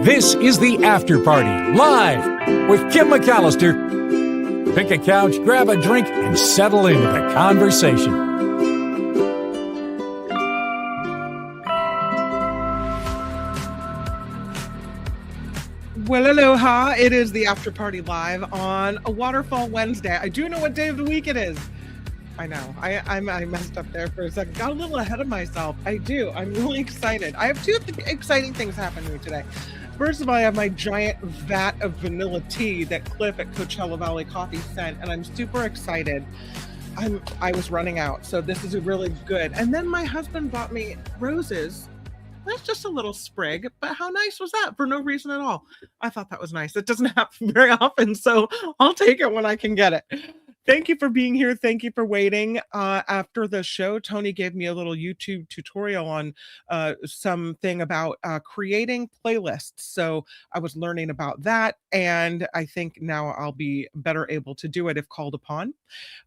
This is the After Party, live with Kim McAllister. Pick a couch, grab a drink, and settle into the conversation. Well, aloha. It is the After Party live on a Waterfall Wednesday. I do know what day of the week it is. I know. I messed up there for a second. Got a little ahead of myself. I do. I'm really excited. I have two exciting things happening to me today. First of all, I have my giant vat of vanilla tea that Cliff at Coachella Valley Coffee sent, and I'm super excited. I was running out, so this is really good. And then my husband bought me roses. That's just a little sprig, but how nice was that? For no reason at all. I thought that was nice. It doesn't happen very often, so I'll take it when I can get it. Thank you for being here. Thank you for waiting. After the show, Tony gave me a little YouTube tutorial on something about creating playlists. So I was learning about that, and I think now I'll be better able to do it if called upon,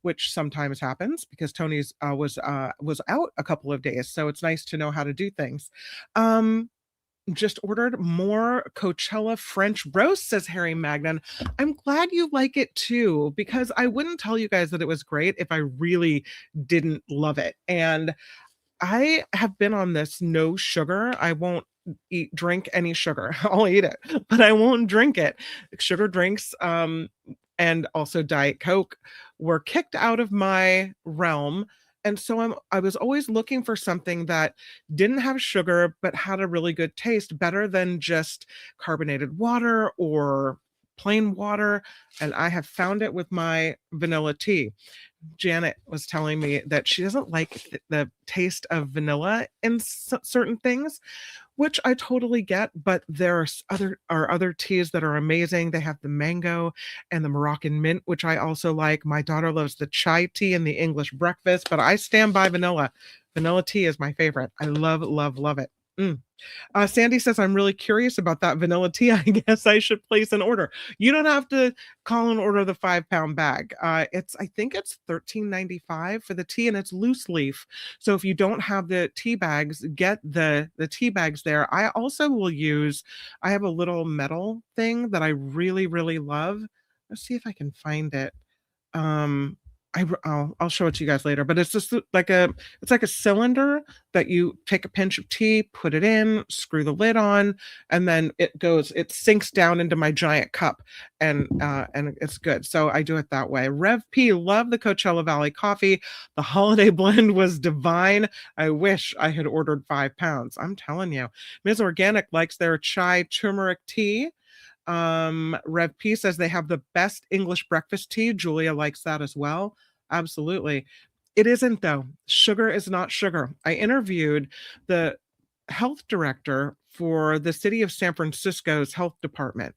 which sometimes happens because Tony's was out a couple of days. So it's nice to know how to do things. Just ordered more Coachella French roast, says Harry Magnan. I'm glad you like it too, because I wouldn't tell you guys that it was great if I really didn't love it. And I have been on this no sugar. I won't drink any sugar. I'll eat it, but I won't drink it. Sugar drinks, and also Diet Coke were kicked out of my realm. And so I was always looking for something that didn't have sugar, but had a really good taste, better than just carbonated water or plain water. And I have found it with my vanilla tea. Janet was telling me that she doesn't like the taste of vanilla in certain things, which I totally get, but there are other teas that are amazing. They have the mango and the Moroccan mint, which I also like. My daughter loves the chai tea and the English breakfast, but I stand by vanilla. Vanilla tea is my favorite. I love, love, love it. Sandy says, I'm really curious about that vanilla tea. I guess I should place an order. You don't have to call and order the 5-pound bag. I think it's $13.95 for the tea, and it's loose leaf. So if you don't have the tea bags, get the tea bags there. I also will I have a little metal thing that I really, really love. Let's see if I can find it. I'll show it to you guys later, but it's just like a cylinder that you take a pinch of tea, put it in, screw the lid on, and then it sinks down into my giant cup, and it's good. So I do it that way. Rev P, love the Coachella Valley coffee. The holiday blend was divine. I wish I had ordered 5 pounds. I'm telling you. Ms. Organic likes their chai turmeric tea. Rev P says they have the best English breakfast tea. Julia likes that as well. Absolutely. It isn't, though. Sugar is not sugar. I interviewed the health director for the city of San Francisco's health department,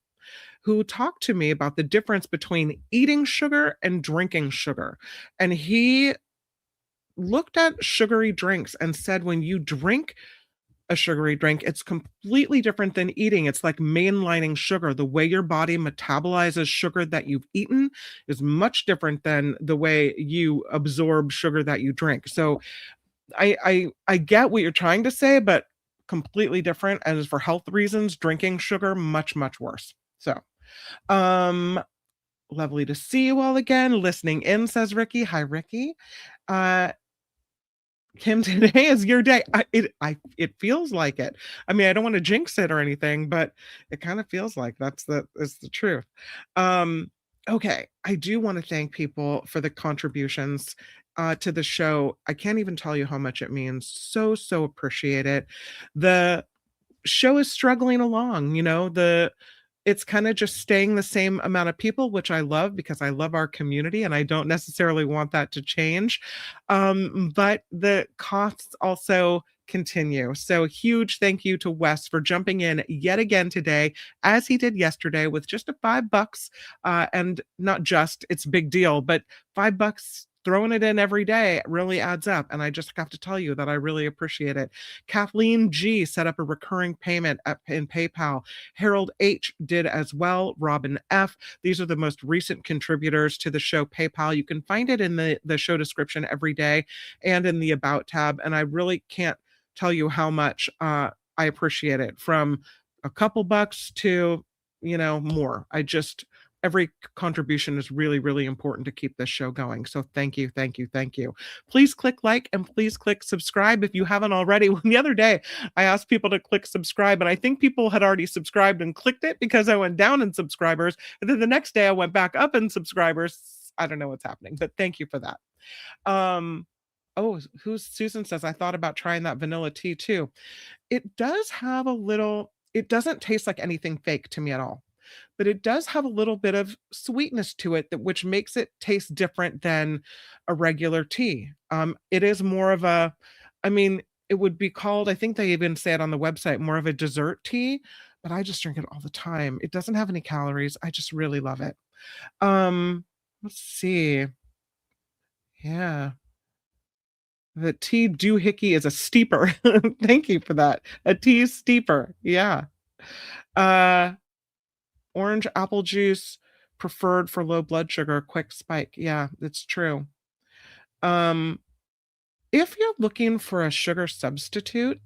who talked to me about the difference between eating sugar and drinking sugar. And he looked at sugary drinks and said, when you drink a sugary drink, it's completely different than eating. It's like mainlining sugar. The way your body metabolizes sugar that you've eaten is much different than the way you absorb sugar that you drink. So I get what you're trying to say, but completely different. And for health reasons, drinking sugar, much, much worse. So lovely to see you all again. Listening in, says Ricky. Hi, Ricky. Kim, today is your day. It feels like it. I mean, I don't want to jinx it or anything, but it kind of feels like that's the truth. Okay, I do want to thank people for the contributions to the show. I can't even tell you how much it means. So appreciate it. The show is struggling along, it's kind of just staying the same amount of people, which I love because I love our community and I don't necessarily want that to change. But the costs also continue. So huge thank you to Wes for jumping in yet again today, as he did yesterday, with just a $5. And not just, it's a big deal, but $5 throwing it in every day really adds up. And I just have to tell you that I really appreciate it. Kathleen G set up a recurring payment in PayPal. Harold H did as well. Robin F. These are the most recent contributors to the show PayPal. You can find it in the show description every day and in the About tab. And I really can't tell you how much I appreciate it, from a couple bucks to, more. Every contribution is really, really important to keep this show going. So thank you, thank you, thank you. Please click like and please click subscribe if you haven't already. The other day, I asked people to click subscribe, and I think people had already subscribed and clicked it because I went down in subscribers. And then the next day, I went back up in subscribers. I don't know what's happening, but thank you for that. Susan says, I thought about trying that vanilla tea too. It does have it doesn't taste like anything fake to me at all, but it does have a little bit of sweetness to it, which makes it taste different than a regular tea. It is more of it would be called, I think they even say it on the website, more of a dessert tea, but I just drink it all the time. It doesn't have any calories. I just really love it. Let's see. Yeah. The tea doohickey is a steeper. Thank you for that. A tea steeper. Yeah. Orange apple juice preferred for low blood sugar, quick spike. Yeah, it's true. If you're looking for a sugar substitute,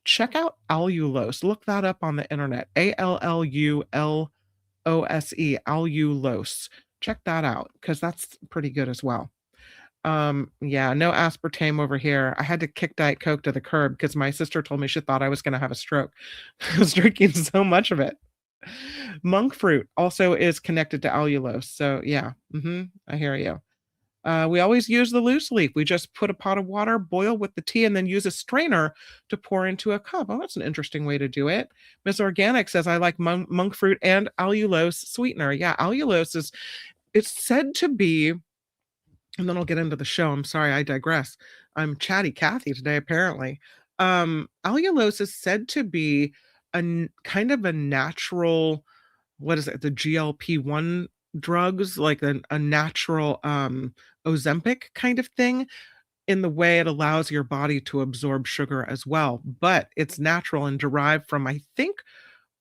check out allulose. Look that up on the internet. ALLULOSE, allulose. Check that out because that's pretty good as well. Yeah, no aspartame over here. I had to kick Diet Coke to the curb because my sister told me she thought I was going to have a stroke. I was drinking so much of it. Monk fruit also is connected to allulose. So yeah, I hear you. We always use the loose leaf. We just put a pot of water, boil with the tea, and then use a strainer to pour into a cup. Oh, that's an interesting way to do it. Miss Organic says, I like monk fruit and allulose sweetener. Yeah, allulose it's said to be, and then I'll get into the show. I'm sorry, I digress. I'm chatty Cathy today, apparently. Allulose is said to be kind of a natural, what is it, the GLP-1 drugs, like a natural Ozempic kind of thing, in the way it allows your body to absorb sugar as well. But it's natural and derived from, I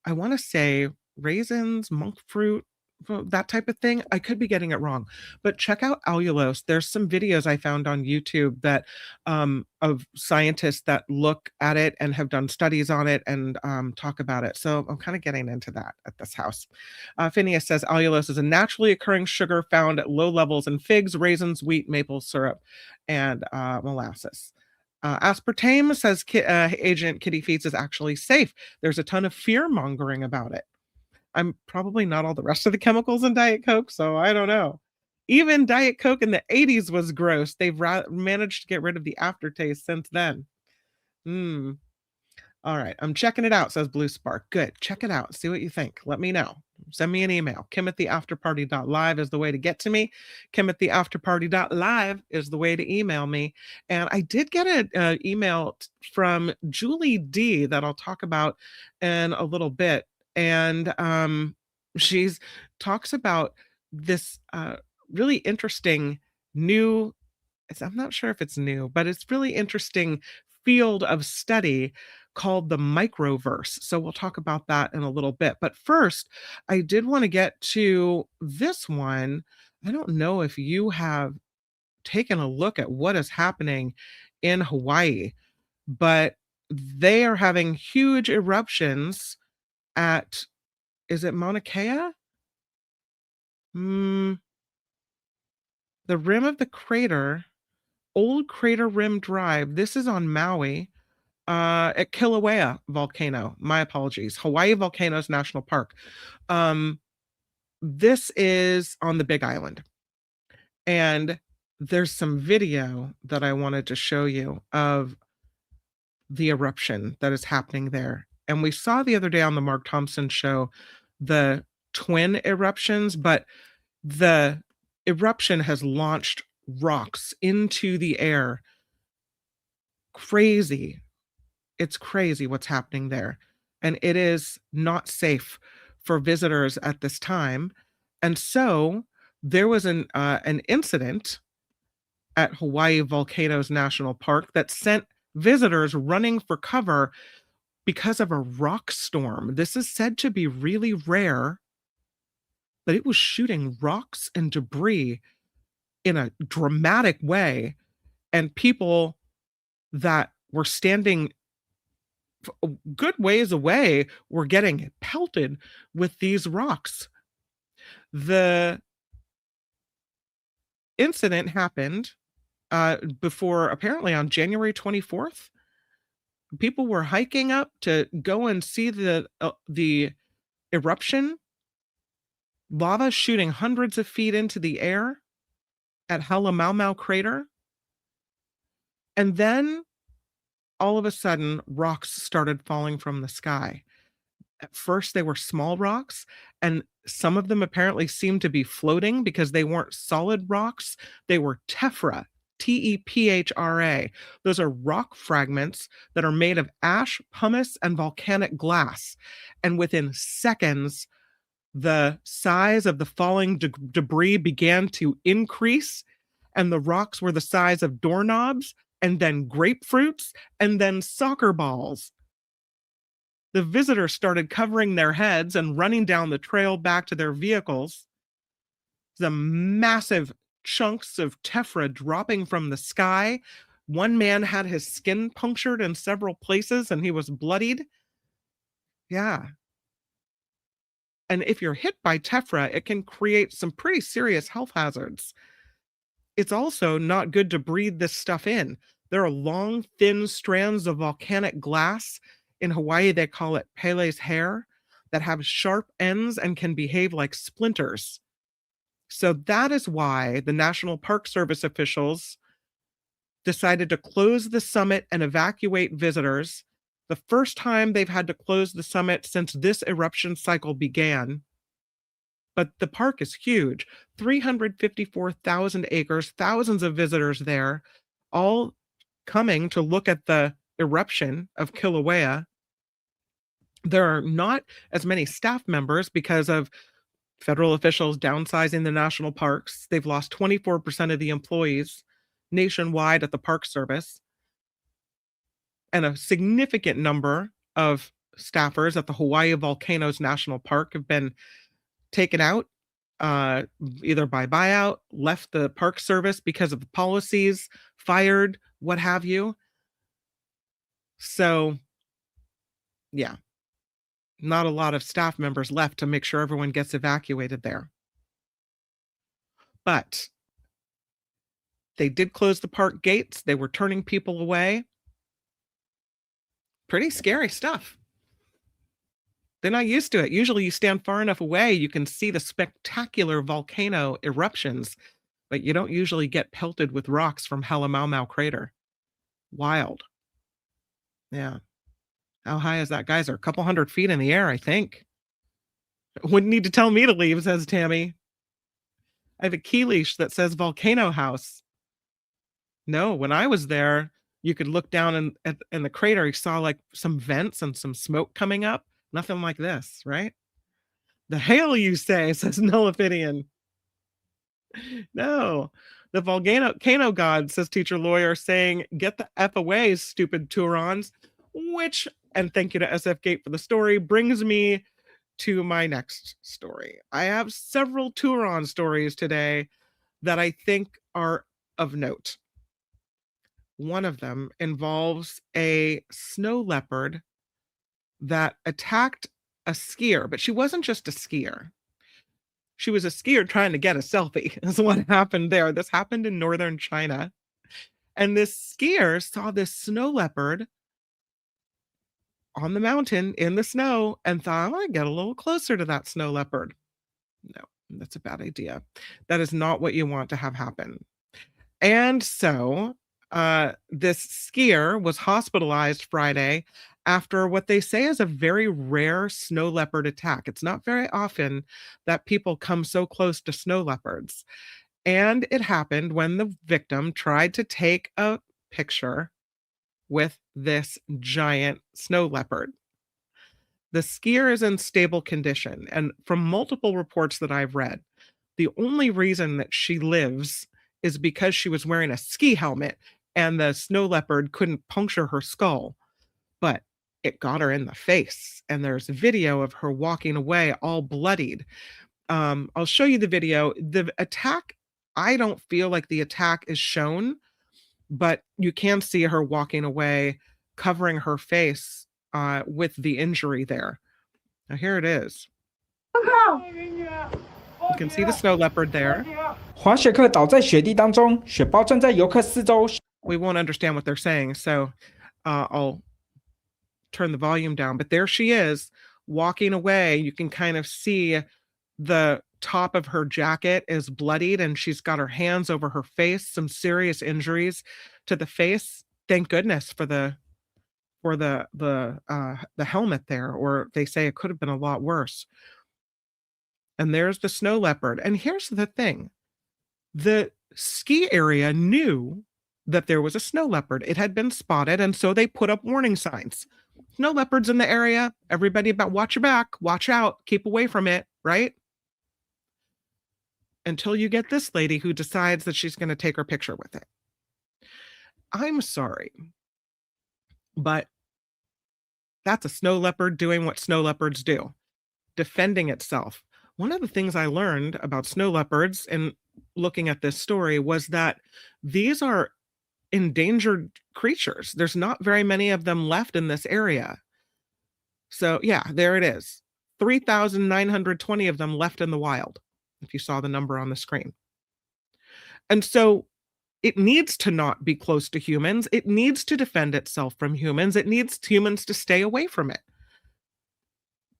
want to say raisins, monk fruit, that type of thing. I could be getting it wrong, but check out allulose. There's some videos I found on YouTube that of scientists that look at it and have done studies on it and talk about it. So I'm kind of getting into that at this house. Phineas says allulose is a naturally occurring sugar found at low levels in figs, raisins, wheat, maple syrup, and molasses. Aspartame, says Agent Kitty Feeds, is actually safe. There's a ton of fear mongering about it. I'm probably not all the rest of the chemicals in Diet Coke, so I don't know. Even Diet Coke in the 80s was gross. They've managed to get rid of the aftertaste since then. All right, I'm checking it out, says Blue Spark. Good, check it out. See what you think. Let me know. Send me an email. Kim@theafterparty.live is the way to get to me. Kim@theafterparty.live is the way to email me. And I did get an email from Julie D that I'll talk about in a little bit. And she's talks about this really interesting new, I'm not sure if it's new, but it's really interesting field of study called the microverse. So we'll talk about that in a little bit. But first, I did want to get to this one. I don't know if you have taken a look at what is happening in Hawaii, but they are having huge eruptions at, is it Mauna Kea? The rim of the crater, Old Crater Rim Drive. This is on Maui, at Kilauea volcano. My apologies. Hawaii Volcanoes National Park. This is on the Big Island. And there's some video that I wanted to show you of the eruption that is happening there. And we saw the other day on the Mark Thompson show the twin eruptions, but the eruption has launched rocks into the air. Crazy. It's crazy what's happening there. And it is not safe for visitors at this time. And so there was an incident at Hawaii Volcanoes National Park that sent visitors running for cover because of a rock storm. This is said to be really rare, but it was shooting rocks and debris in a dramatic way. And people that were standing a good ways away were getting pelted with these rocks. The incident happened before, apparently on January 24th. People were hiking up to go and see the eruption, lava shooting hundreds of feet into the air at Halemaumau crater. And then all of a sudden, rocks started falling from the sky. At first, they were small rocks, and some of them apparently seemed to be floating because they weren't solid rocks. They were tephra, Tephra. Those are rock fragments that are made of ash, pumice, and volcanic glass. And within seconds, the size of the falling debris began to increase, and the rocks were the size of doorknobs, and then grapefruits, and then soccer balls. The visitors started covering their heads and running down the trail back to their vehicles. The massive chunks of tephra dropping from the sky. One man had his skin punctured in several places and he was bloodied. Yeah. And if you're hit by tephra, it can create some pretty serious health hazards. It's also not good to breathe this stuff in. There are long, thin strands of volcanic glass. In Hawaii, they call it Pele's hair, that have sharp ends and can behave like splinters. So that is why the National Park Service officials decided to close the summit and evacuate visitors. The first time they've had to close the summit since this eruption cycle began. But the park is huge, 354,000 acres, thousands of visitors there, all coming to look at the eruption of Kilauea. There are not as many staff members because of federal officials downsizing the national parks. They've lost 24% of the employees nationwide at the Park Service. And a significant number of staffers at the Hawaii Volcanoes National Park have been taken out, either by buyout, left the Park Service because of the policies, fired, what have you. So, yeah, not a lot of staff members left to make sure everyone gets evacuated there. But they did close the park gates. They were turning people away. Pretty scary stuff. They're not used to it. Usually you stand far enough away, you can see the spectacular volcano eruptions, but you don't usually get pelted with rocks from Halemaumau crater. Wild. Yeah. How high is that geyser? A couple hundred feet in the air, I think. Wouldn't need to tell me to leave, says Tammy. I have a key leash that says Volcano House. No, when I was there, you could look down in the crater. You saw like some vents and some smoke coming up. Nothing like this, right? The hail, you say, says Nullifidian. No, the volcano god, says Teacher Lawyer, saying, get the F away, stupid Turons. Which, and thank you to SF Gate for the story, brings me to my next story. I have several Turon stories today that I think are of note. One of them involves a snow leopard that attacked a skier, but she wasn't just a skier. She was a skier trying to get a selfie, is what happened there. This happened in northern China. And this skier saw this snow leopard on the mountain in the snow and thought, I want to get a little closer to that snow leopard. No, that's a bad idea. That is not what you want to have happen. And so this skier was hospitalized Friday after what they say is a very rare snow leopard attack. It's not very often that people come so close to snow leopards. And it happened when the victim tried to take a picture with this giant snow leopard. The skier is in stable condition, and from multiple reports that I've read, the only reason that she lives is because she was wearing a ski helmet and the snow leopard couldn't puncture her skull. But it got her in the face, and there's a video of her walking away all bloodied. I'll show you the video. The attack, I don't feel like the attack is shown, but you can see her walking away, covering her face with the injury there. Now here it is. You can see the snow leopard there. 滑雪客倒在雪地当中，雪包站在游客四周。 We won't understand what they're saying, so I'll turn the volume down. But there she is, walking away. You can kind of see the top of her jacket is bloodied, and she's got her hands over her face, some serious injuries to the face. Thank goodness for the helmet there, or they say it could have been a lot worse. And there's the snow leopard. And here's the thing. The ski area knew that there was a snow leopard. It had been spotted, and so they put up warning signs. Snow leopards in the area. Everybody about watch your back, watch out, keep away from it, right? Until you get this lady who decides that she's going to take her picture with it. I'm sorry, but that's a snow leopard doing what snow leopards do, defending itself. One of the things I learned about snow leopards and looking at this story was that these are endangered creatures. There's not very many of them left in this area. So yeah, there it is. 3,920 of them left in the wild, if you saw the number on the screen. And so it needs to not be close to humans. It needs to defend itself from humans. It needs humans to stay away from it,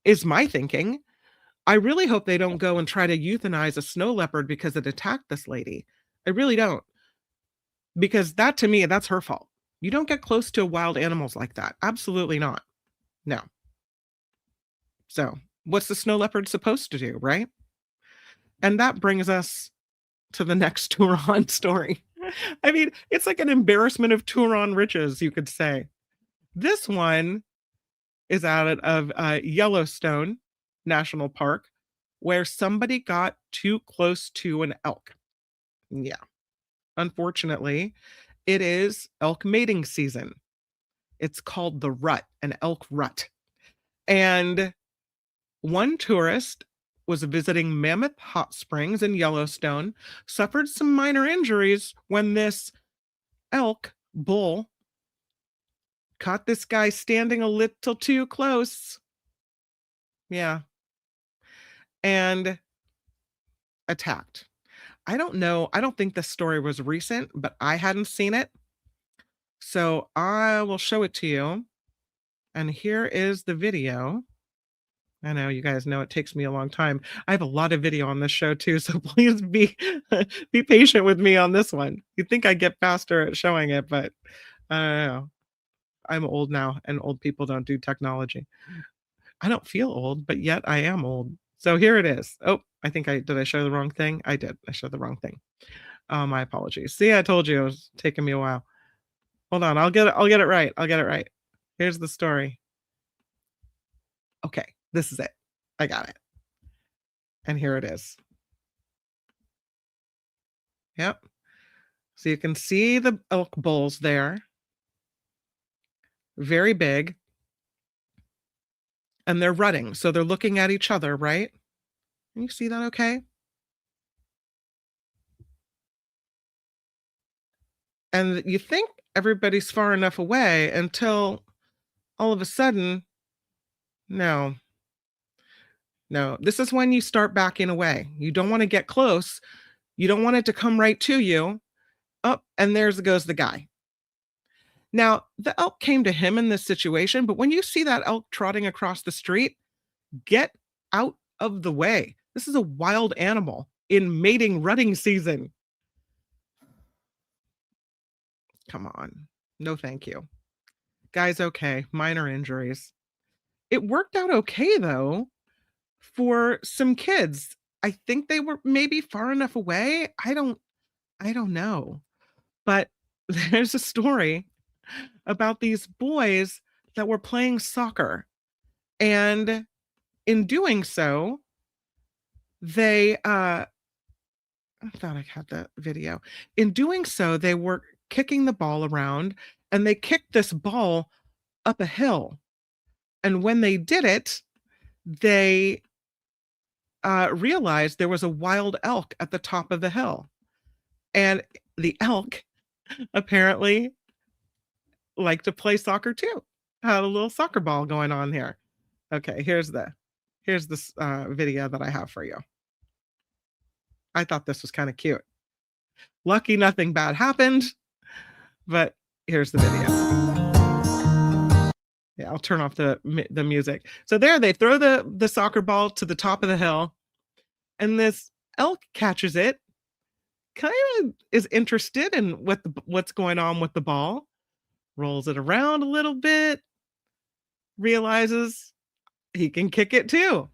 is my thinking. I really hope they don't go and try to euthanize a snow leopard because it attacked this lady. I really don't. Because that, to me, that's her fault. You don't get close to wild animals like that. Absolutely not. No. So what's the snow leopard supposed to do, right? And that brings us to the next Turon story. I mean, it's like an embarrassment of Turon riches, you could say. This one is out of Yellowstone National Park, where somebody got too close to an elk. Yeah. Unfortunately, it is elk mating season. It's called the rut, an elk rut. And one tourist was visiting Mammoth Hot Springs in Yellowstone, suffered some minor injuries when this elk bull caught this guy standing a little too close. Yeah. And attacked. I don't know. I don't think this story was recent, but I hadn't seen it. So I will show it to you. And here is the video. I know you guys know it takes me a long time. I have a lot of video on this show too, so please be patient with me on this one. You'd think I'd get faster at showing it, but I don't know. I'm old now, and old people don't do technology. I don't feel old, but yet I am old. So here it is. Oh, I think did I show the wrong thing? I did. I showed the wrong thing. My apologies. See, I told you it was taking me a while. Hold on, I'll get it right. I'll get it right. Here's the story. Okay, this is it. I got it. And here it is. Yep. So you can see the elk bulls there. Very big. And they're rutting, so they're looking at each other, right? Can you see that okay? And you think everybody's far enough away until all of a sudden, no, this is when you start backing away. You don't want to get close. You don't want it to come right to you. Oh, and there goes the guy. Now, the elk came to him in this situation, but when you see that elk trotting across the street, get out of the way. This is a wild animal in mating rutting season. Come on. No, thank you. Guy's okay. Minor injuries. It worked out okay, though, for some kids. I think they were maybe far enough away. I don't know. But there's a story about these boys that were playing soccer. And in doing so, they I thought I had that video. In doing so, they were kicking the ball around, and they kicked this ball up a hill. And when they did it, they realized there was a wild elk at the top of the hill. And the elk apparently liked to play soccer too. had a little soccer ball going on here. Okay, here's this video that I have for you. I thought this was kind of cute. Lucky nothing bad happened, but here's the video. Yeah, I'll turn off the music. So there they throw the soccer ball to the top of the hill, and this elk catches it, kind of is interested in what's going on with the ball, rolls it around a little bit, realizes he can kick it too,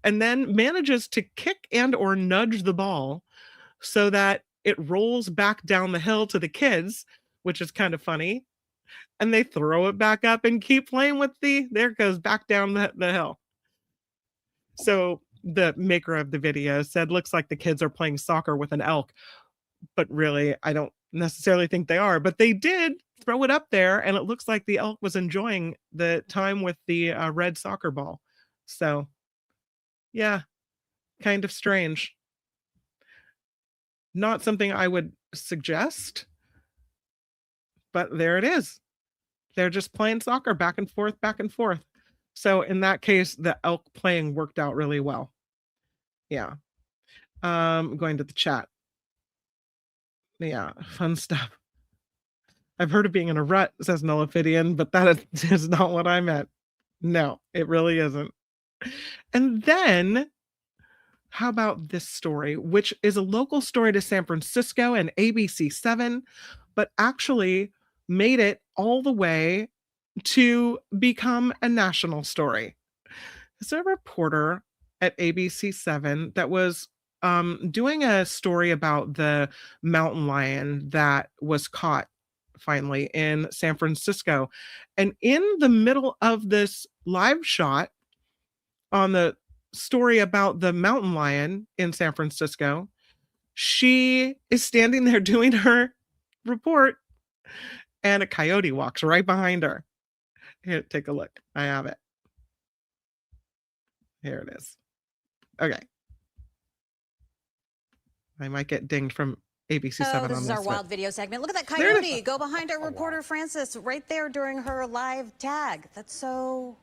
and then manages to kick and or nudge the ball so that it rolls back down the hill to the kids, which is kind of funny. And they throw it back up and keep playing with there it goes back down the hill. So the maker of the video said, looks like the kids are playing soccer with an elk, but really, I don't necessarily think they are, but they did throw it up there, and it looks like the elk was enjoying the time with the red soccer ball. So yeah, kind of strange. Not something I would suggest, but there it is. They're just playing soccer back and forth, back and forth. So in that case, the elk playing worked out really well. Yeah. Going to the chat. Yeah, fun stuff. I've heard of being in a rut, says Nullifidian, but that is not what I meant. No, it really isn't. And then, how about this story, which is a local story to San Francisco and ABC7, but actually made it all the way to become a national story. There's a reporter at ABC7 that was doing a story about the mountain lion that was caught finally in San Francisco. And in the middle of this live shot on the story about the mountain lion in San Francisco, she is standing there doing her report, and a coyote walks right behind her. Here, take a look. I have it. Here it is. Okay. I might get dinged from ABC7 on this is our wild video segment. Look at that coyote go behind our reporter Frances right there during her live tag. That's so...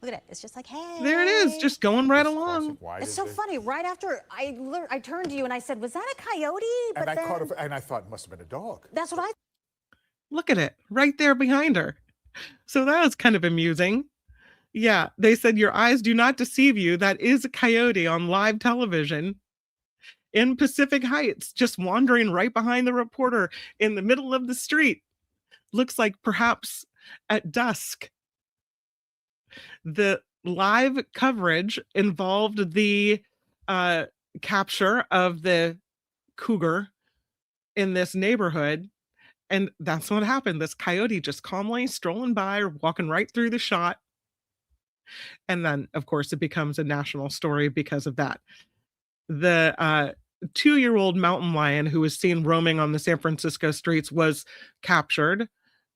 Look at it. It's just like, hey. There it is, just going right along. It's so funny. Right after I turned to you and I said, was that a coyote? But and I thought it must have been a dog. That's what I... Look at it, right there behind her. So that was kind of amusing. Yeah, they said your eyes do not deceive you. That is a coyote on live television in Pacific Heights, just wandering right behind the reporter in the middle of the street. Looks like perhaps at dusk. The live coverage involved the capture of the cougar in this neighborhood. And that's what happened. This coyote just calmly strolling by, walking right through the shot. And then, of course, it becomes a national story because of that. The 2-year-old mountain lion who was seen roaming on the San Francisco streets was captured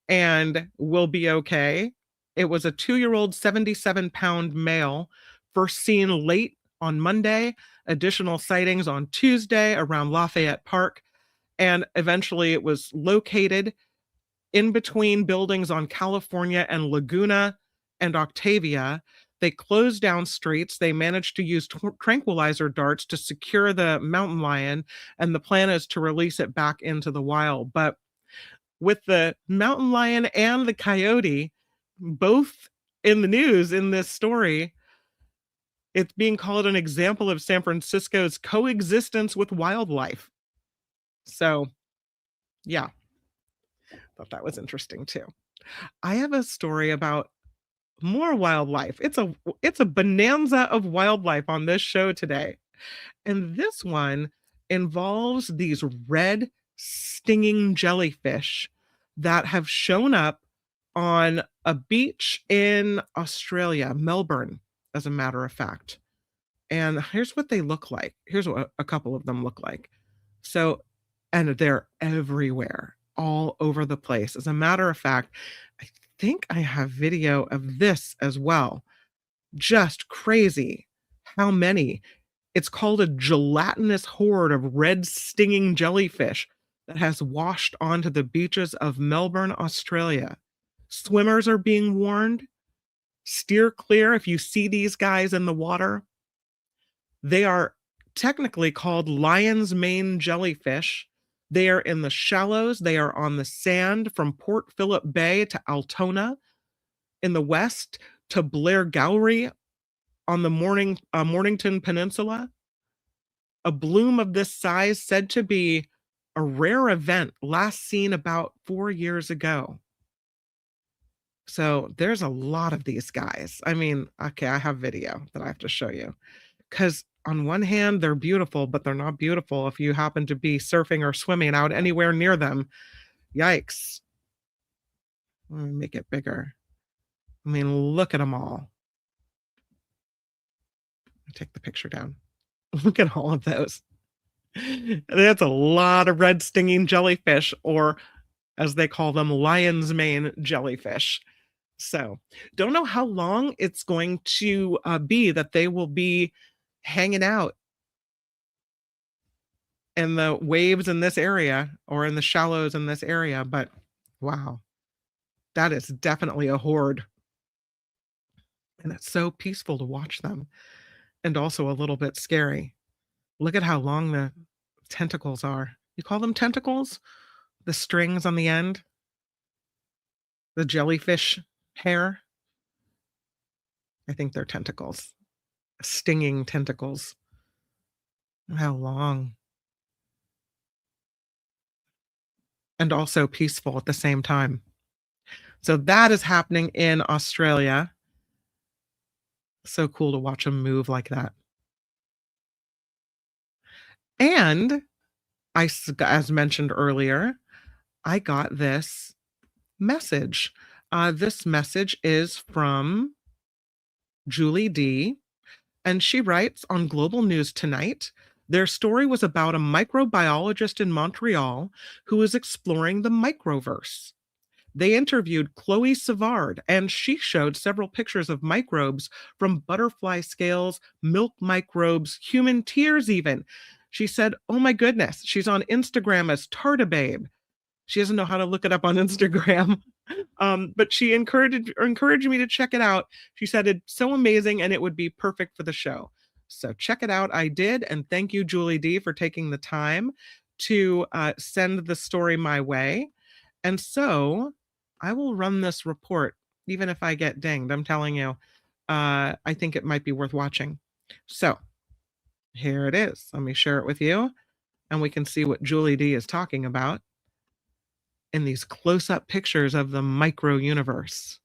and will be okay. It was a 2-year-old 77-pound male, first seen late on Monday, additional sightings on Tuesday around Lafayette Park, and eventually it was located in between buildings on California and Laguna and Octavia. They closed down streets. They managed to use tranquilizer darts to secure the mountain lion, and the plan is to release it back into the wild. But with the mountain lion and the coyote both in the news in this story, it's being called an example of San Francisco's coexistence with wildlife. So, yeah, thought that was interesting too. I have a story about more wildlife. It's a bonanza of wildlife on this show today. And this one involves these red stinging jellyfish that have shown up on a beach in Australia, Melbourne, as a matter of fact. And here's what they look like. Here's what a couple of them look like. So, and they're everywhere, all over the place. As a matter of fact, I think I have video of this as well. Just crazy how many. It's called a gelatinous horde of red stinging jellyfish that has washed onto the beaches of Melbourne, Australia. Swimmers are being warned. Steer clear if you see these guys in the water. They are technically called lion's mane jellyfish. They are in the shallows. They are on the sand from Port Phillip Bay to Altona in the west to Blair Gowrie on the Mornington Peninsula. A bloom of this size said to be a rare event last seen about 4 years ago. So there's a lot of these guys. I mean, okay, I have video that I have to show you. Because on one hand, they're beautiful, but they're not beautiful if you happen to be surfing or swimming out anywhere near them. Yikes. Let me make it bigger. I mean, look at them all. Take the picture down. Look at all of those. That's a lot of red stinging jellyfish, or as they call them, lion's mane jellyfish. So don't know how long it's going to be that they will be hanging out in the waves in this area or in the shallows in this area, but wow, that is definitely a horde. And it's so peaceful to watch them, and also a little bit scary. Look at how long the tentacles are. You call them tentacles? The strings on the end? The jellyfish hair? I think they're tentacles. Stinging tentacles. How long. And also peaceful at the same time. So that is happening in Australia. So cool to watch them move like that. And as mentioned earlier, I got this message. This message is from Julie D. And she writes on Global News Tonight, their story was about a microbiologist in Montreal who was exploring the microverse. They interviewed Chloe Savard, and she showed several pictures of microbes from butterfly scales, milk microbes, human tears even. She said, oh my goodness, she's on Instagram as Tartababe. She doesn't know how to look it up on Instagram. But she encouraged me to check it out. She said it's so amazing and it would be perfect for the show. So check it out. I did. And thank you, Julie D, for taking the time to send the story my way. And so I will run this report, even if I get dinged. I'm telling you, I think it might be worth watching. So here it is. Let me share it with you, and we can see what Julie D is talking about in these close-up pictures of the micro-universe.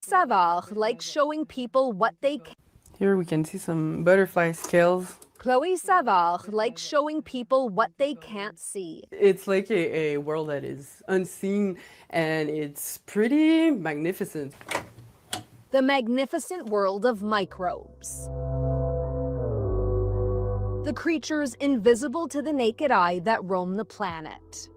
Savard likes showing people what they can. Here we can see some butterfly scales. Chloe Savard likes showing people what they can't see. It's like a world that is unseen, and it's pretty magnificent. The magnificent world of microbes. The creatures invisible to the naked eye that roam the planet.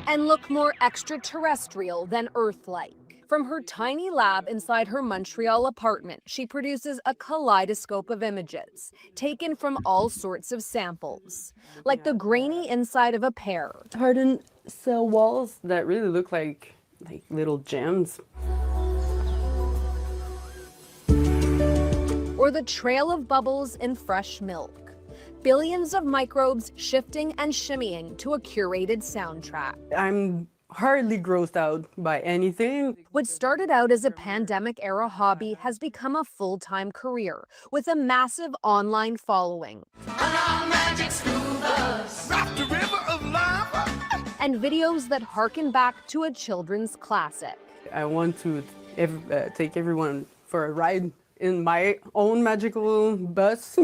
And look more extraterrestrial than Earth-like. From her tiny lab inside her Montreal apartment, she produces a kaleidoscope of images, taken from all sorts of samples, like the grainy inside of a pear. Hardened cell walls that really look like little gems. Or the trail of bubbles in fresh milk. Billions of microbes shifting and shimmying to a curated soundtrack. I'm hardly grossed out by anything. What started out as a pandemic-era hobby has become a full-time career with a massive online following. And videos that harken back to a children's classic. I want to take everyone for a ride in my own magical bus.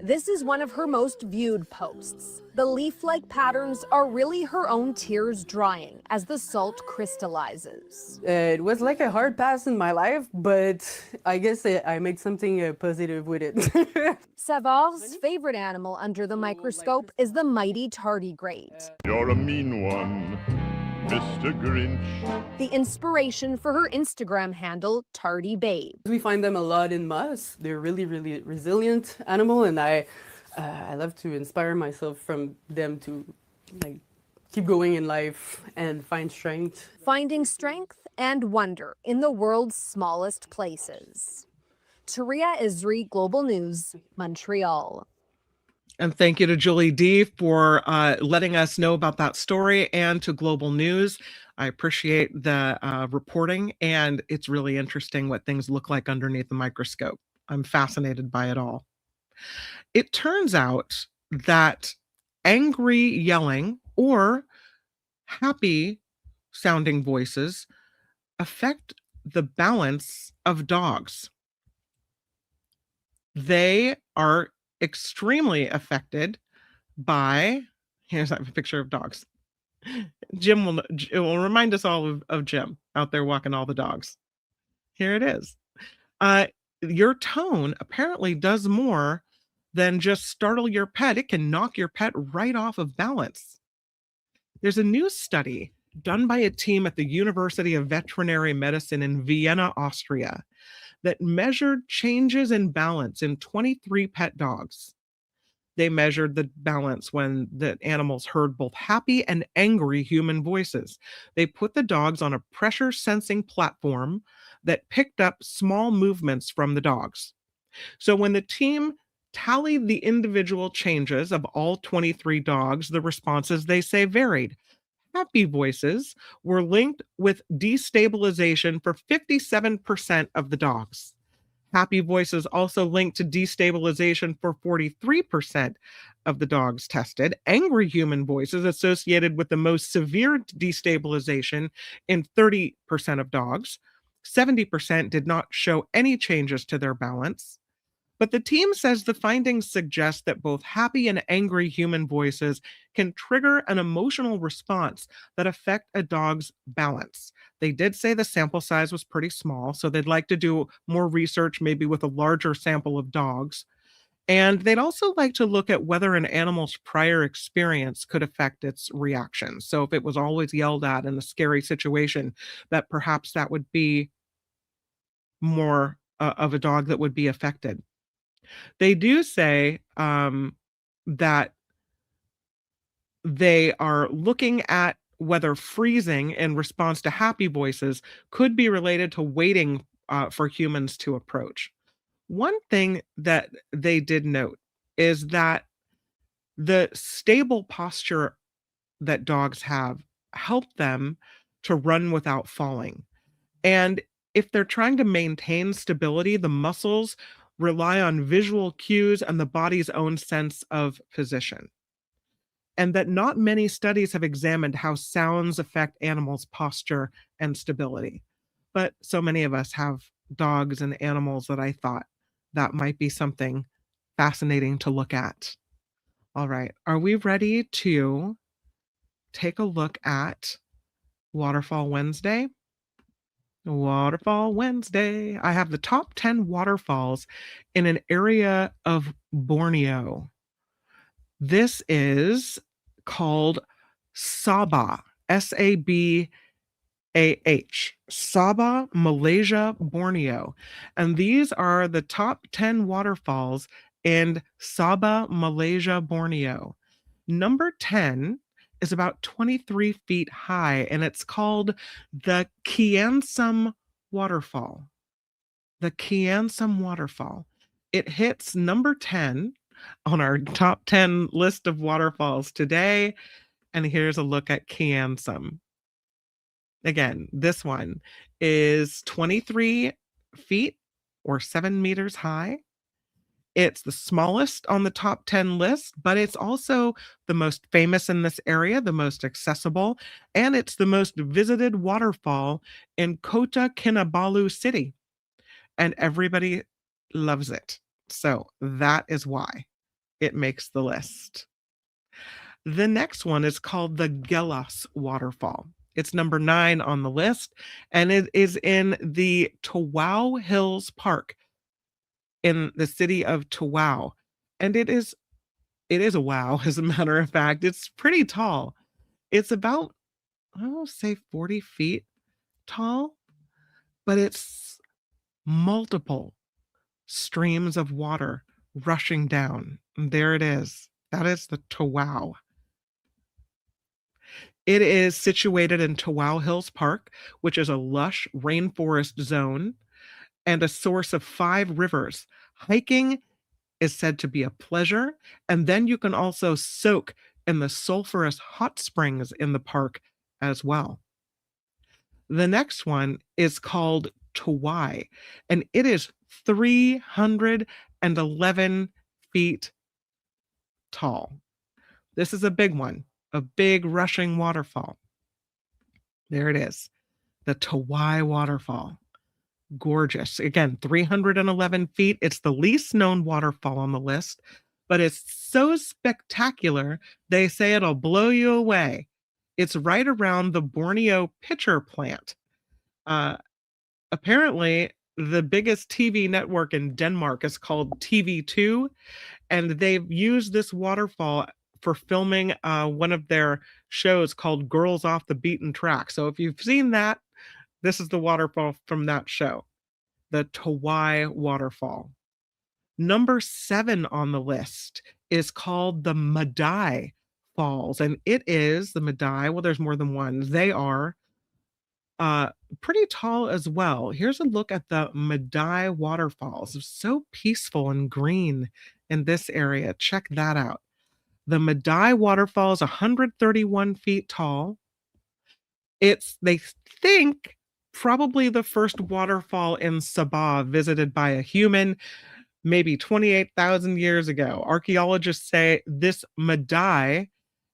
This is one of her most viewed posts. The leaf-like patterns are really her own tears drying as the salt crystallizes. It was like a hard pass in my life, but I guess I made something positive with it. Savard's favorite animal under the microscope is the mighty tardigrade. You're a mean one, Mr. Grinch. The inspiration for her Instagram handle, Tardy Babe. We find them a lot in moss. They're really, really resilient animal, and I I love to inspire myself from them to like keep going in life and find strength. Finding strength and wonder in the world's smallest places. Taria Isri, Global News, Montreal. And thank you to Julie D for letting us know about that story, and to Global News. I appreciate the reporting, and it's really interesting what things look like underneath the microscope. I'm fascinated by it all. It turns out that angry yelling or happy sounding voices affect the balance of dogs. They are extremely affected by, here's a picture of dogs. Jim will, it will remind us all of Jim out there walking all the dogs. Here it is. Your tone apparently does more than just startle your pet. It can knock your pet right off of balance. There's a new study done by a team at the University of Veterinary Medicine in Vienna, Austria, that measured changes in balance in 23 pet dogs. They measured the balance when the animals heard both happy and angry human voices. They put the dogs on a pressure sensing platform that picked up small movements from the dogs. So when the team tallied the individual changes of all 23 dogs, the responses, they say, varied. Happy voices were linked with destabilization for 57% of the dogs. Happy voices also linked to destabilization for 43% of the dogs tested. Angry human voices associated with the most severe destabilization in 30% of dogs. 70% did not show any changes to their balance. But the team says the findings suggest that both happy and angry human voices can trigger an emotional response that affect a dog's balance. They did say the sample size was pretty small, so they'd like to do more research, maybe with a larger sample of dogs. And they'd also like to look at whether an animal's prior experience could affect its reaction. So if it was always yelled at in a scary situation, that perhaps that would be more of a dog that would be affected. They do say that they are looking at whether freezing in response to happy voices could be related to waiting for humans to approach. One thing that they did note is that the stable posture that dogs have help them to run without falling. And if they're trying to maintain stability, the muscles rely on visual cues and the body's own sense of position. And that not many studies have examined how sounds affect animals' posture and stability. But so many of us have dogs and animals that I thought that might be something fascinating to look at. All right, are we ready to take a look at Waterfall Wednesday? Waterfall Wednesday. I have the top 10 waterfalls in an area of Borneo. This is called Sabah, Sabah, Sabah, Malaysia, Borneo. And these are the top 10 waterfalls in Sabah, Malaysia, Borneo. Number 10 is about 23 feet high, and it's called the Kiansum Waterfall. The Kiansum Waterfall. It hits number 10 on our top 10 list of waterfalls today. And here's a look at Kiansum. Again, this one is 23 feet or 7 meters high. It's the smallest on the top 10 list, but it's also the most famous in this area, the most accessible, and it's the most visited waterfall in Kota Kinabalu City. And everybody loves it. So that is why it makes the list. The next one is called the Gelas Waterfall. It's number 9 on the list, and it is in the Tawau Hills Park in the city of Tawau. And it is a wow, as a matter of fact. It's pretty tall. It's about, I'll say 40 feet tall, but it's multiple streams of water rushing down There it is. That is the Tawau. It is situated in Tawau Hills Park, which is a lush rainforest zone and a source of 5 rivers. Hiking is said to be a pleasure, and then you can also soak in the sulfurous hot springs in the park as well. The next one is called Tawai, and it is 311 feet tall. This is a big one, a big rushing waterfall. There it is, the Tawai Waterfall. Gorgeous. Again, 311 feet. It's the least known waterfall on the list, but it's so spectacular, they say it'll blow you away. It's right around the Borneo pitcher plant. Apparently, the biggest TV network in Denmark is called TV2, and they've used this waterfall for filming one of their shows called Girls Off the Beaten Track. So if you've seen that, this is the waterfall from that show, the Tawai Waterfall. Number 7 on the list is called the Madai Falls, and it is the Madai. Well, there's more than one. They are pretty tall as well. Here's a look at the Madai Waterfalls. It's so peaceful and green in this area. Check that out. The Madai Waterfall is 131 feet tall. It's, they think, probably the first waterfall in Sabah visited by a human, maybe 28,000 years ago. Archaeologists say this Madai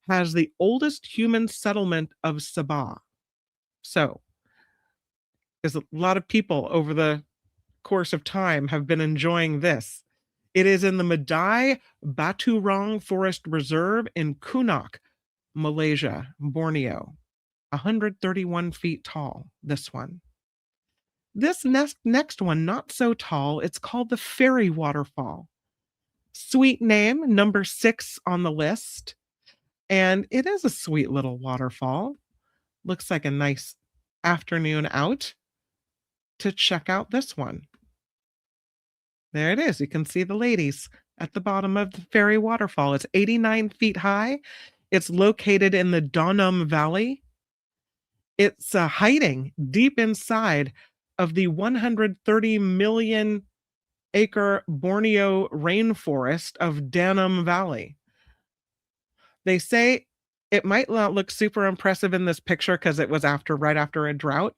has the oldest human settlement of Sabah. So, there's a lot of people over the course of time have been enjoying this. It is in the Madai Baturong Forest Reserve in Kunak, Malaysia, Borneo. 131 feet tall, this one. This next one, not so tall, it's called the Fairy Waterfall. Sweet name, number 6 on the list. And it is a sweet little waterfall. Looks like a nice afternoon out to check out this one. There it is. You can see the ladies at the bottom of the Fairy Waterfall. It's 89 feet high. It's located in the Donum Valley. It's hiding deep inside of the 130 million acre Borneo rainforest of Danum Valley. They say it might not look super impressive in this picture because it was right after a drought,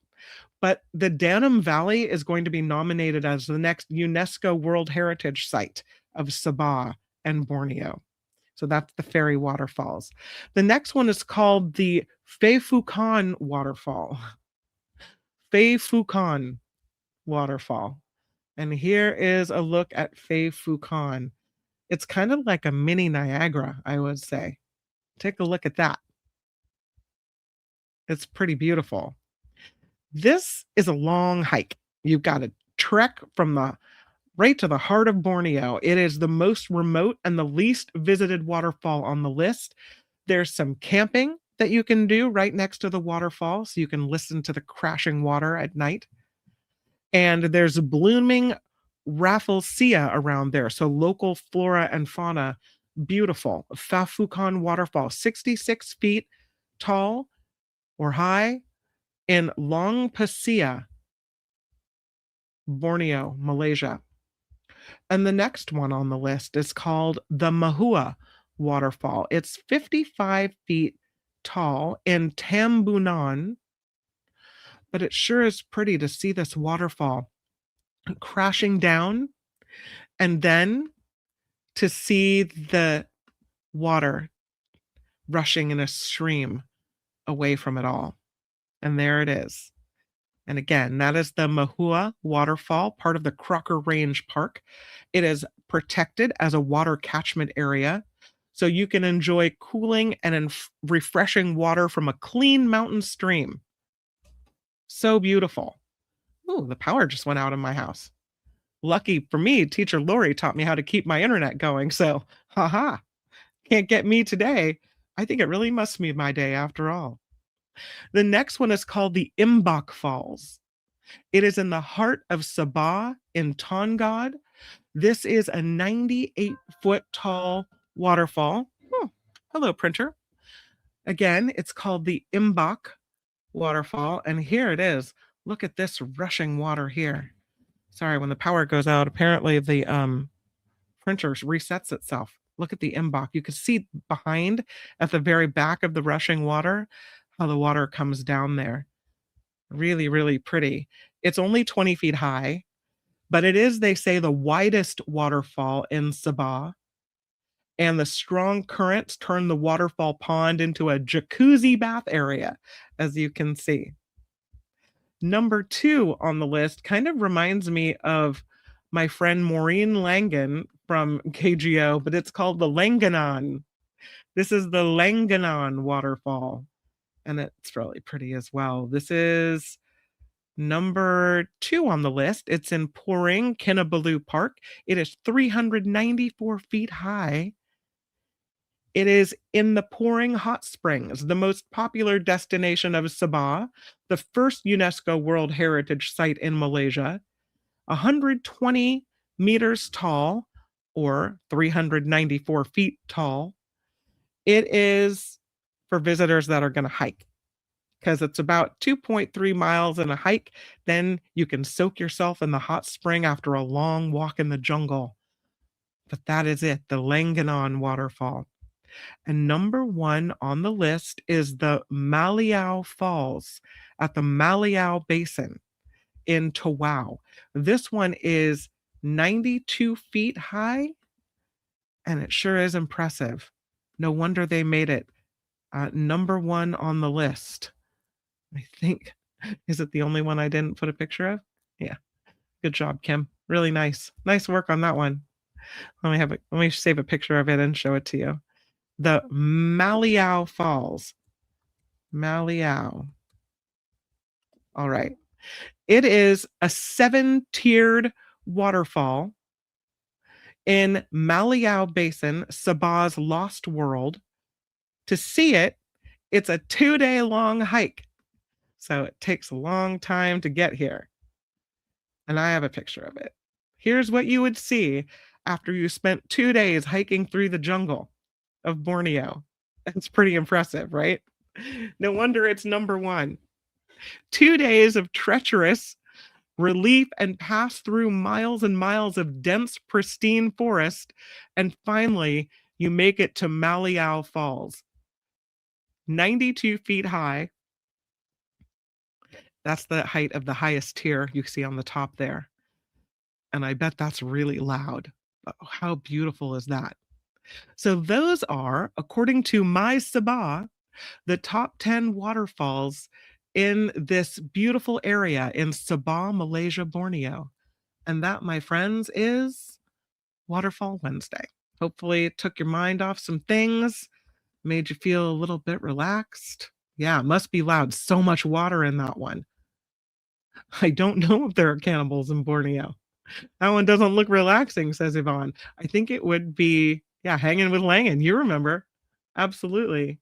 but the Danum Valley is going to be nominated as the next UNESCO World Heritage Site of Sabah and Borneo. So that's the Fairy Waterfalls. The next one is called the Phaephukan Waterfall. Phaephukan Waterfall. And here is a look at Phaephukan. It's kind of like a mini Niagara, I would say. Take a look at that. It's pretty beautiful. This is a long hike. You've got to trek from right to the heart of Borneo. It is the most remote and the least visited waterfall on the list. There's some camping that you can do right next to the waterfall, so you can listen to the crashing water at night. And there's blooming Rafflesia around there, so local flora and fauna. Beautiful. Phaephukan Waterfall, 66 feet tall or high in Long Pasir, Borneo, Malaysia. And the next one on the list is called the Mahua Waterfall. It's 55 feet tall in Tambunan, but it sure is pretty to see this waterfall crashing down and then to see the water rushing in a stream away from it all. And there it is. And again, that is the Mahua Waterfall, part of the Crocker Range Park. It is protected as a water catchment area, so you can enjoy cooling and refreshing water from a clean mountain stream. So beautiful. Ooh, the power just went out in my house. Lucky for me, teacher Lori taught me how to keep my internet going, so haha, can't get me today. I think it really must be my day after all. The next one is called the Imbak Falls. It is in the heart of Sabah in Tongod. This is a 98-foot tall waterfall. Oh, hello, printer. Again, it's called the Imbach waterfall. And here it is. Look at this rushing water here. Sorry, when the power goes out, apparently the printer resets itself. Look at the Imbach. You can see behind at the very back of the rushing water how the water comes down there. Really, really pretty. It's only 20 feet high, but it is, they say, the widest waterfall in Sabah. And the strong currents turn the waterfall pond into a jacuzzi bath area, as you can see. Number 2 on the list kind of reminds me of my friend Maureen Langan from KGO, but it's called the Langanon. This is the Langanon waterfall, and it's really pretty as well. This is number 2 on the list. It's in Poring, Kinabalu Park. It is 394 feet high. It is in the Poring Hot Springs, the most popular destination of Sabah, the first UNESCO World Heritage Site in Malaysia, 120 meters tall, or 394 feet tall. It is for visitors that are going to hike, because it's about 2.3 miles in a hike. Then you can soak yourself in the hot spring after a long walk in the jungle. But that is it, the Langanon waterfall. And number 1 on the list is the Maliao Falls at the Maliao Basin in Tawau. This one is 92 feet high, and it sure is impressive. No wonder they made it number 1 on the list. I think, is it the only one I didn't put a picture of? Yeah. Good job, Kim. Really nice. Nice work on that one. Let me save a picture of it and show it to you. The Maliao Falls. Maliao. All right. It is a 7-tiered waterfall in Maliao Basin, Sabah's lost world. To see it, it's a 2-day long hike. So it takes a long time to get here. And I have a picture of it. Here's what you would see after you spent 2 days hiking through the jungle of Borneo. It's pretty impressive, right? No wonder it's number 1. 2 days of treacherous relief and pass through miles and miles of dense, pristine forest, and finally you make it to Maliao Falls. 92 feet high. That's the height of the highest tier you see on the top there. And I bet that's really loud. How beautiful is that? So those are, according to My Sabah, the top 10 waterfalls in this beautiful area in Sabah, Malaysia, Borneo. And that, my friends, is Waterfall Wednesday. Hopefully it took your mind off some things, made you feel a little bit relaxed. Yeah, it must be loud. So much water in that one. I don't know if there are cannibals in Borneo. That one doesn't look relaxing, says Yvonne. I think it would be, yeah, hanging with Langan. You remember. Absolutely.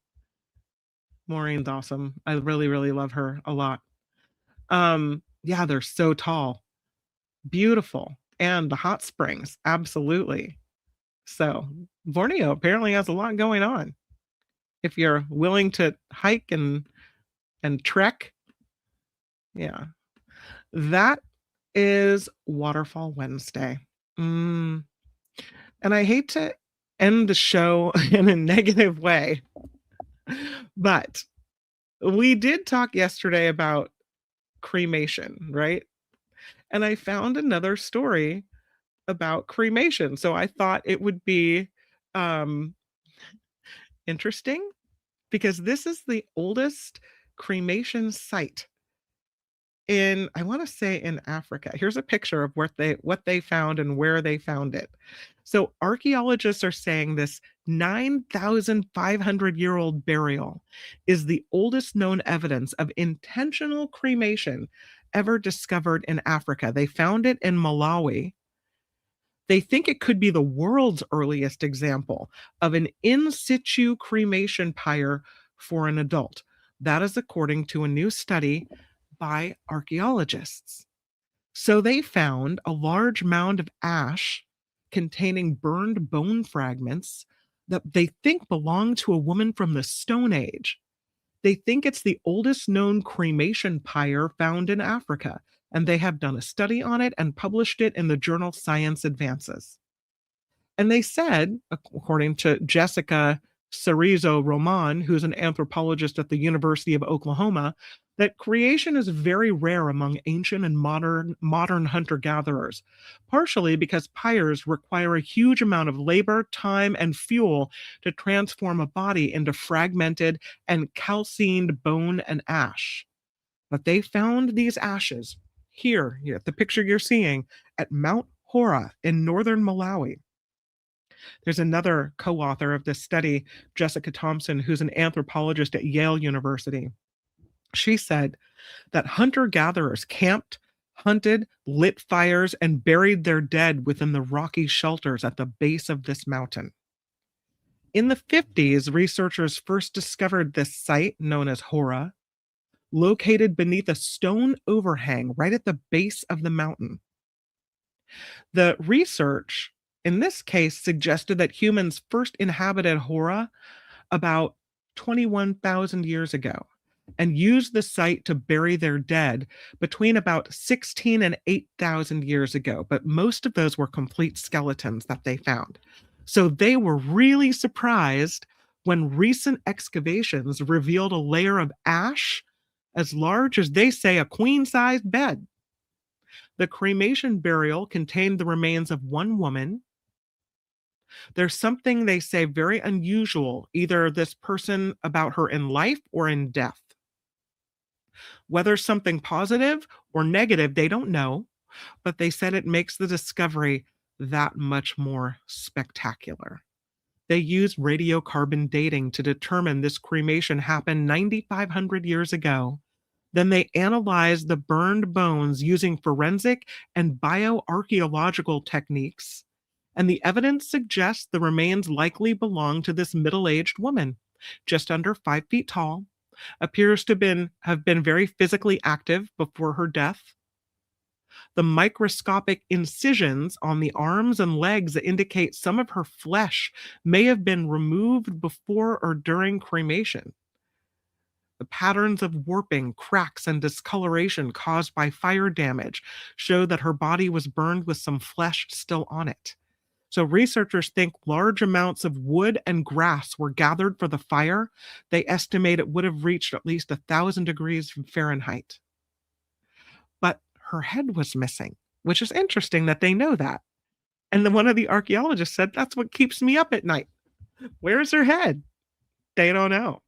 Maureen's awesome. I really, really love her a lot. Yeah, they're so tall. Beautiful. And the hot springs. Absolutely. So Borneo apparently has a lot going on. If you're willing to hike and trek. Yeah. That is Waterfall Wednesday. And I hate to end the show in a negative way, but we did talk yesterday about cremation, right? And I found another story about cremation. So I thought it would be interesting, because this is the oldest cremation site in, I want to say, in Africa. Here's a picture of what they found and where they found it. So archaeologists are saying this 9,500-year-old burial is the oldest known evidence of intentional cremation ever discovered in Africa. They found it in Malawi. They think it could be the world's earliest example of an in situ cremation pyre for an adult. That is according to a new study by archaeologists. So they found a large mound of ash containing burned bone fragments that they think belong to a woman from the Stone Age. They think it's the oldest known cremation pyre found in Africa, and they have done a study on it and published it in the journal Science Advances. And they said, according to Jessica Cerezo Roman, who's an anthropologist at the University of Oklahoma, that creation is very rare among ancient and modern hunter-gatherers, partially because pyres require a huge amount of labor, time, and fuel to transform a body into fragmented and calcined bone and ash. But they found these ashes here, the picture you're seeing, at Mount Hora in northern Malawi. There's another co-author of this study, Jessica Thompson, who's an anthropologist at Yale University. She said that hunter-gatherers camped, hunted, lit fires, and buried their dead within the rocky shelters at the base of this mountain. In the 50s, researchers first discovered this site known as Hora, located beneath a stone overhang right at the base of the mountain. The research in this case suggested that humans first inhabited Hora about 21,000 years ago and used the site to bury their dead between about 16 and 8,000 years ago, but most of those were complete skeletons that they found. So they were really surprised when recent excavations revealed a layer of ash as large as, they say, a queen-sized bed. The cremation burial contained the remains of one woman. There's something, they say, very unusual, either this person about her in life or in death. Whether something positive or negative, they don't know, but they said it makes the discovery that much more spectacular. They used radiocarbon dating to determine this cremation happened 9,500 years ago. Then they analyzed the burned bones using forensic and bioarchaeological techniques, and the evidence suggests the remains likely belong to this middle-aged woman, just under 5 feet tall, appears to have been very physically active before her death. The microscopic incisions on the arms and legs indicate some of her flesh may have been removed before or during cremation. The patterns of warping, cracks, and discoloration caused by fire damage show that her body was burned with some flesh still on it. So researchers think large amounts of wood and grass were gathered for the fire. They estimate it would have reached at least 1,000 degrees Fahrenheit. But her head was missing, which is interesting that they know that. And then one of the archaeologists said, that's what keeps me up at night. Where's her head? They don't know.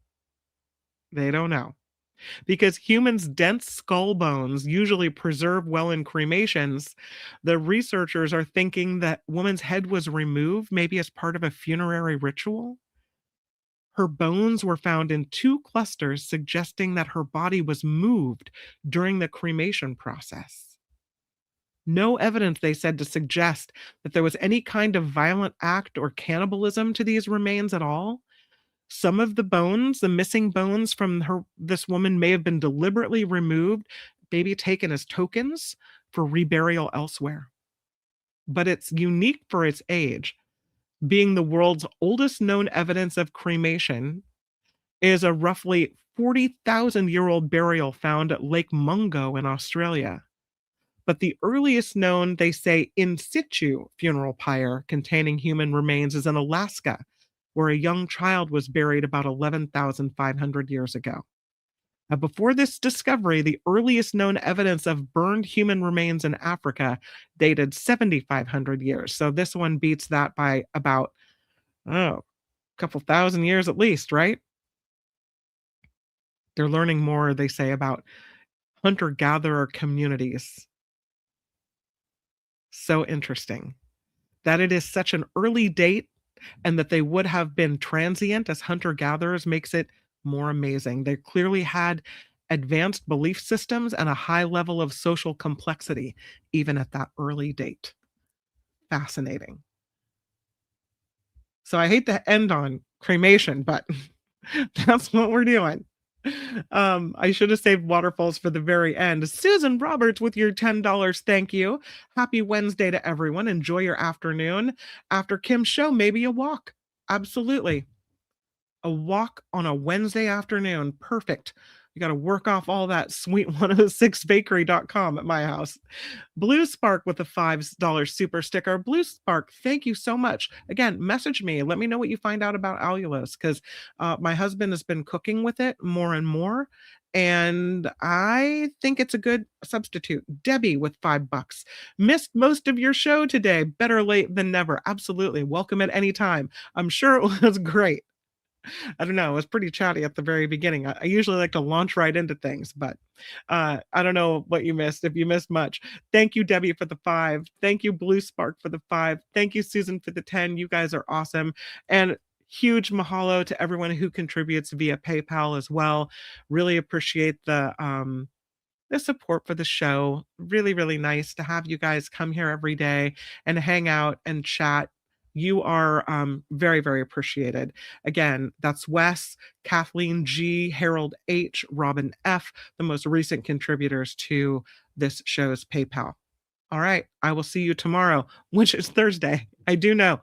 They don't know. Because humans' dense skull bones usually preserve well in cremations, the researchers are thinking that woman's head was removed, maybe as part of a funerary ritual. Her bones were found in 2 clusters, suggesting that her body was moved during the cremation process. No evidence, they said, to suggest that there was any kind of violent act or cannibalism to these remains at all. Some of the bones, the missing bones from this woman, may have been deliberately removed, maybe taken as tokens for reburial elsewhere. But it's unique for its age. Being the world's oldest known evidence of cremation is a roughly 40,000-year-old burial found at Lake Mungo in Australia. But the earliest known, they say, in situ funeral pyre containing human remains is in Alaska, where a young child was buried about 11,500 years ago. Now, before this discovery, the earliest known evidence of burned human remains in Africa dated 7,500 years. So this one beats that by about, a couple thousand years at least, right? They're learning more, they say, about hunter-gatherer communities. So interesting that it is such an early date, and that they would have been transient as hunter-gatherers makes it more amazing. They clearly had advanced belief systems and a high level of social complexity, even at that early date. Fascinating. So I hate to end on cremation, but that's what we're doing. I should have saved Waterfalls for the very end. Susan Roberts with your $10. Thank you. Happy Wednesday to everyone. Enjoy your afternoon. After Kim's show, maybe a walk. Absolutely. A walk on a Wednesday afternoon. Perfect. You got to work off all that sweet106bakery.com at my house. Blue Spark with a $5 super sticker. Blue Spark, thank you so much. Again, message me. Let me know what you find out about allulose, because my husband has been cooking with it more and more, and I think it's a good substitute. Debbie with $5. Missed most of your show today. Better late than never. Absolutely. Welcome at any time. I'm sure it was great. I don't know. It was pretty chatty at the very beginning. I usually like to launch right into things, but I don't know what you missed. If you missed much, thank you, Debbie, for the 5. Thank you, Blue Spark, for the 5. Thank you, Susan, for the 10. You guys are awesome. And huge mahalo to everyone who contributes via PayPal as well. Really appreciate the support for the show. Really, really nice to have you guys come here every day and hang out and chat. You are very, very appreciated. Again, that's Wes, Kathleen G, Harold H, Robin F, the most recent contributors to this show's PayPal. All right, I will see you tomorrow, which is Thursday. I do know.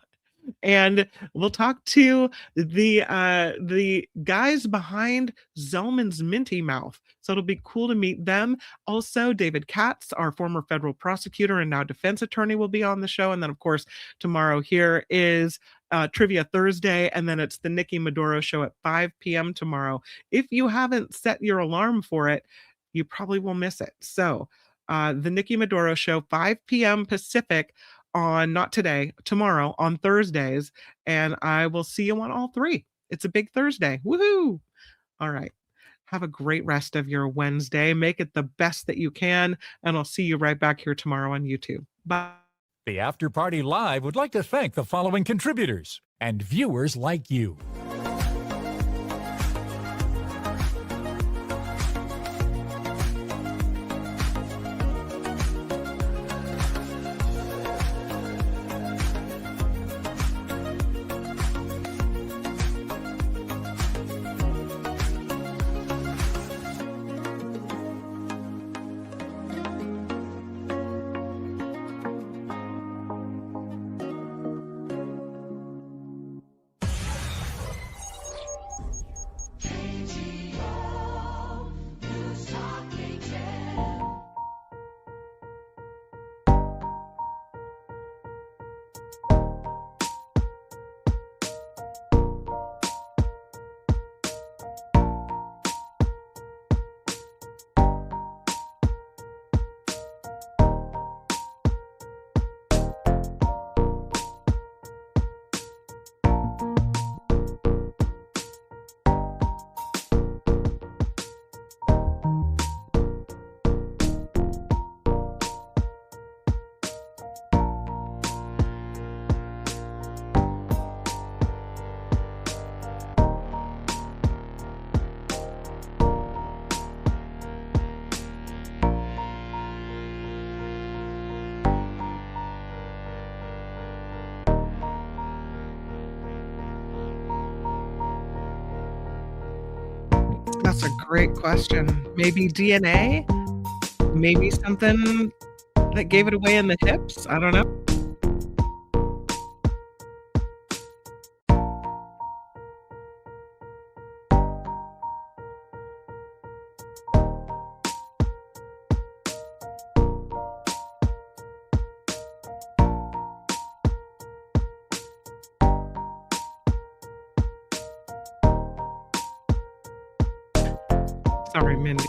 And we'll talk to the guys behind Zellman's Minty Mouth. So it'll be cool to meet them. Also, David Katz, our former federal prosecutor and now defense attorney, will be on the show. And then, of course, tomorrow here is Trivia Thursday, and then it's the Nikki Maduro show at 5 p.m. tomorrow. If you haven't set your alarm for it, you probably will miss it. So the Nikki Maduro show, 5 p.m. Pacific, on not today, tomorrow on Thursdays, and I will see you on all 3. It's a big Thursday. Woohoo! All right. Have a great rest of your Wednesday. Make it the best that you can, and I'll see you right back here tomorrow on YouTube. Bye. The After Party Live would like to thank the following contributors and viewers like you. That's a great question. Maybe DNA? Maybe something that gave it away in the hips? I don't know. Sorry, Mindy.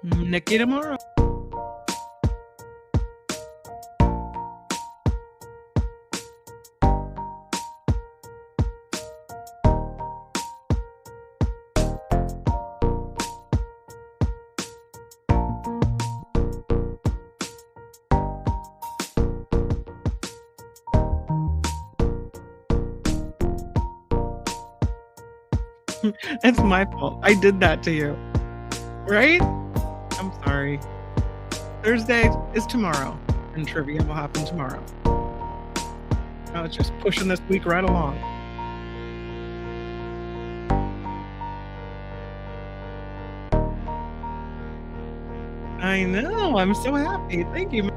Nikki tomorrow. It's my fault. I did that to you. Right? I'm sorry. Thursday is tomorrow, and trivia will happen tomorrow. Now it's just pushing this week right along. I know. I'm so happy. Thank you.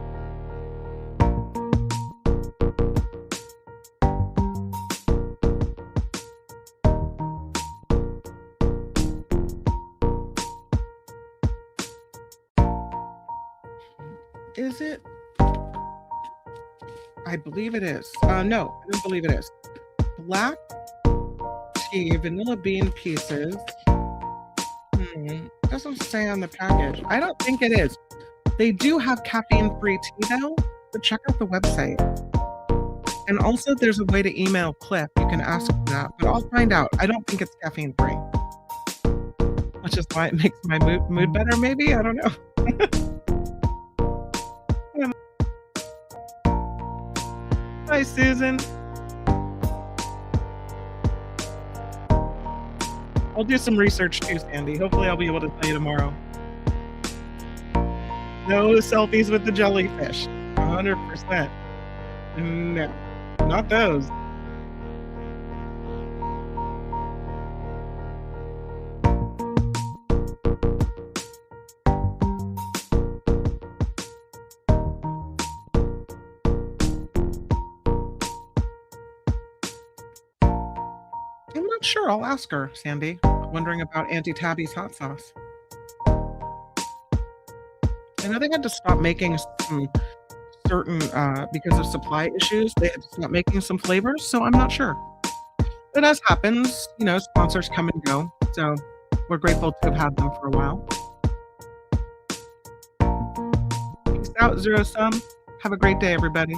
Is it? I believe it is. No, I don't believe it is. Black tea, vanilla bean pieces. Doesn't say on the package. I don't think it is. They do have caffeine-free tea though, but check out the website. And also there's a way to email Cliff. You can ask for that, but I'll find out. I don't think it's caffeine-free. Which is why it makes my mood better, maybe? I don't know. Hi, Susan. I'll do some research too, Sandy. Hopefully I'll be able to tell you tomorrow. No selfies with the jellyfish. 100%. No, not those. I'm not sure. I'll ask her, Sandy. Wondering about Auntie Tabby's hot sauce. I know they had to stop making some certain, because of supply issues, they had to stop making some flavors, so I'm not sure. But as happens, sponsors come and go, so we're grateful to have had them for a while. Peace out, Zero Sum. Have a great day, everybody.